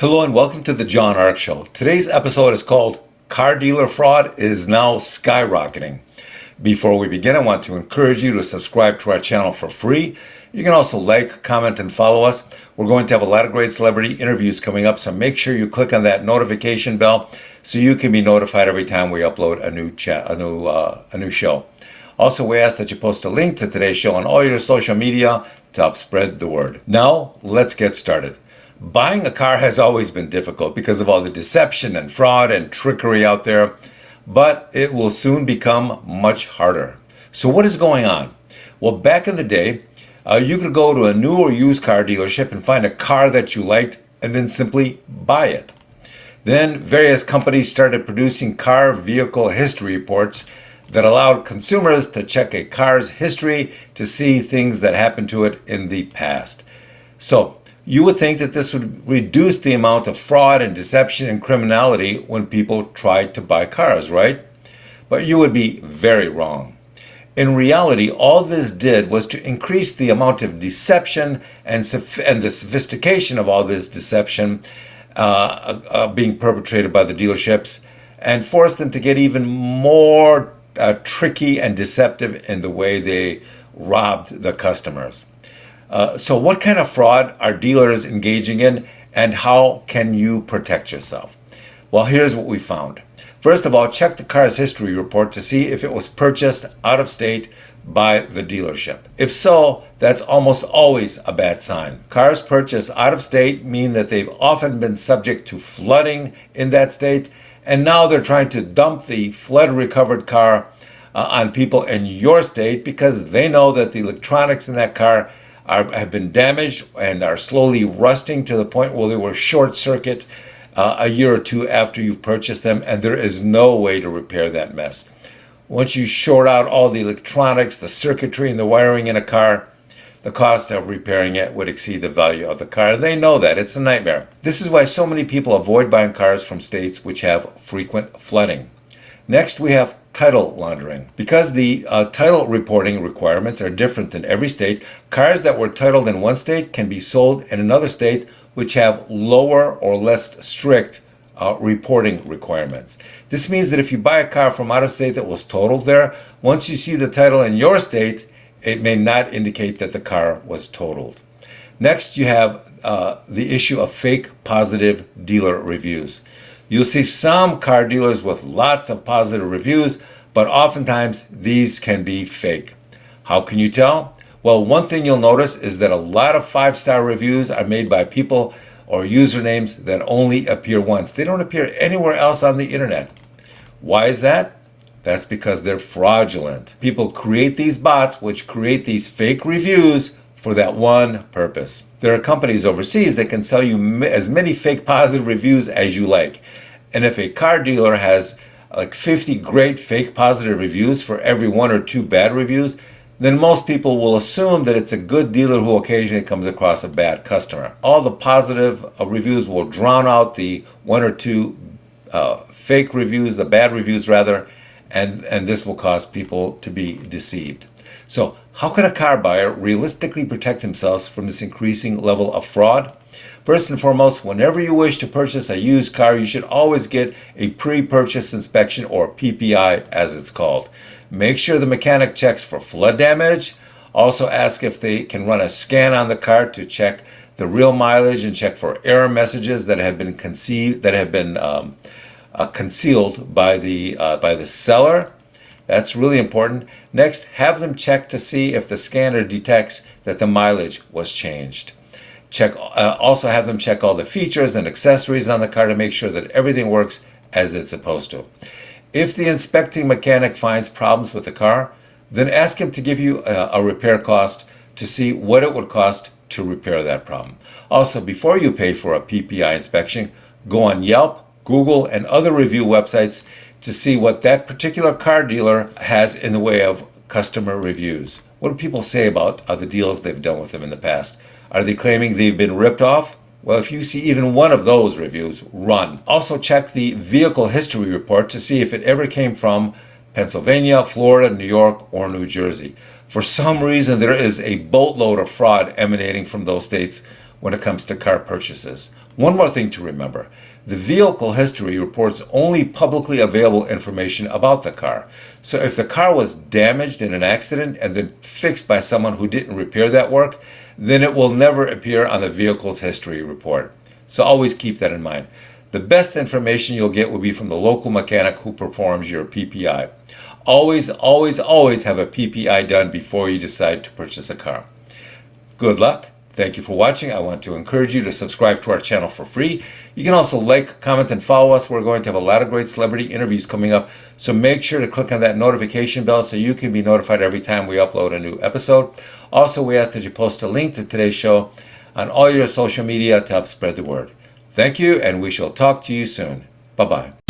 Hello and welcome to the John Ark Show. Today's episode is called Car Dealer Fraud is Now Skyrocketing. Before we begin, I want to encourage you to subscribe to our channel for free. You can also like, comment, and follow us. We're going to have a lot of great celebrity interviews coming up, so make sure you click on that notification bell so you can be notified every time we upload a new show. Also, we ask that you post a link to today's show on all your social media to help spread the word. Now, let's get started. Buying a car has always been difficult because of all the deception and fraud and trickery out there, but it will soon become much harder. So what is going on? Well, back in the day, you could go to a new or used car dealership and find a car that you liked and then simply buy it. Then various companies started producing car vehicle history reports that allowed consumers to check a car's history to see things that happened to it in the past. So you would think that this would reduce the amount of fraud and deception and criminality when people tried to buy cars, right? But you would be very wrong. In reality, all this did was to increase the amount of deception and the sophistication of all this deception being perpetrated by the dealerships and force them to get even more tricky and deceptive in the way they robbed the customers. So what kind of fraud are dealers engaging in, and how can you protect yourself? Well, here's what we found. First of all, check the car's history report to see if it was purchased out of state by the dealership. If so, that's almost always a bad sign. Cars purchased out of state mean that they've often been subject to flooding in that state, and now they're trying to dump the flood-recovered car on people in your state because they know that the electronics in that car have been damaged and are slowly rusting to the point where they will short circuit a year or two after you've purchased them, and there is no way to repair that mess. Once you short out all the electronics, the circuitry, and the wiring in a car, the cost of repairing it would exceed the value of the car. They know that. It's a nightmare. This is why so many people avoid buying cars from states which have frequent flooding. Next, we have title laundering. Because the title reporting requirements are different in every state, cars that were titled in one state can be sold in another state which have lower or less strict reporting requirements. This means that if you buy a car from out of state that was totaled there, once you see the title in your state, it may not indicate that the car was totaled. Next, you have the issue of fake positive dealer reviews. You'll see some car dealers with lots of positive reviews, but oftentimes these can be fake. How can you tell? Well, one thing you'll notice is that a lot of 5-star reviews are made by people or usernames that only appear once. They don't appear anywhere else on the internet. Why is that? That's because they're fraudulent. People create these bots which create these fake reviews for that one purpose. There are companies overseas that can sell you as many fake positive reviews as you like. And if a car dealer has like 50 great fake positive reviews for every 1 or 2 bad reviews, then most people will assume that it's a good dealer who occasionally comes across a bad customer. All the positive reviews will drown out the 1 or 2 fake reviews, the bad reviews rather, and this will cause people to be deceived. So how can a car buyer realistically protect themselves from this increasing level of fraud? First and foremost, whenever you wish to purchase a used car, you should always get a pre-purchase inspection, or PPI as it's called. Make sure the mechanic checks for flood damage. Also ask if they can run a scan on the car to check the real mileage and check for error messages that have been concealed by the seller. That's really important. Next, have them check to see if the scanner detects that the mileage was changed. Also have them check all the features and accessories on the car to make sure that everything works as it's supposed to. If the inspecting mechanic finds problems with the car, then ask him to give you a repair cost to see what it would cost to repair that problem. Also, before you pay for a PPI inspection, go on Yelp, Google, and other review websites to see what that particular car dealer has in the way of customer reviews. What do people say about the deals they've done with them in the past? Are they claiming they've been ripped off? Well, if you see even one of those reviews, run. Also check the vehicle history report to see if it ever came from Pennsylvania, Florida, New York, or New Jersey. For some reason, there is a boatload of fraud emanating from those states when it comes to car purchases. One more thing to remember. The vehicle history reports only publicly available information about the car. So if the car was damaged in an accident and then fixed by someone who didn't repair that work, then it will never appear on the vehicle's history report. So always keep that in mind. The best information you'll get will be from the local mechanic who performs your PPI. Always, always, always have a PPI done before you decide to purchase a car. Good luck. Thank you for watching. I want to encourage you to subscribe to our channel for free. You can also like, comment, and follow us. We're going to have a lot of great celebrity interviews coming up. So make sure to click on that notification bell so you can be notified every time we upload a new episode. Also, we ask that you post a link to today's show on all your social media to help spread the word. Thank you, and we shall talk to you soon. Bye-bye.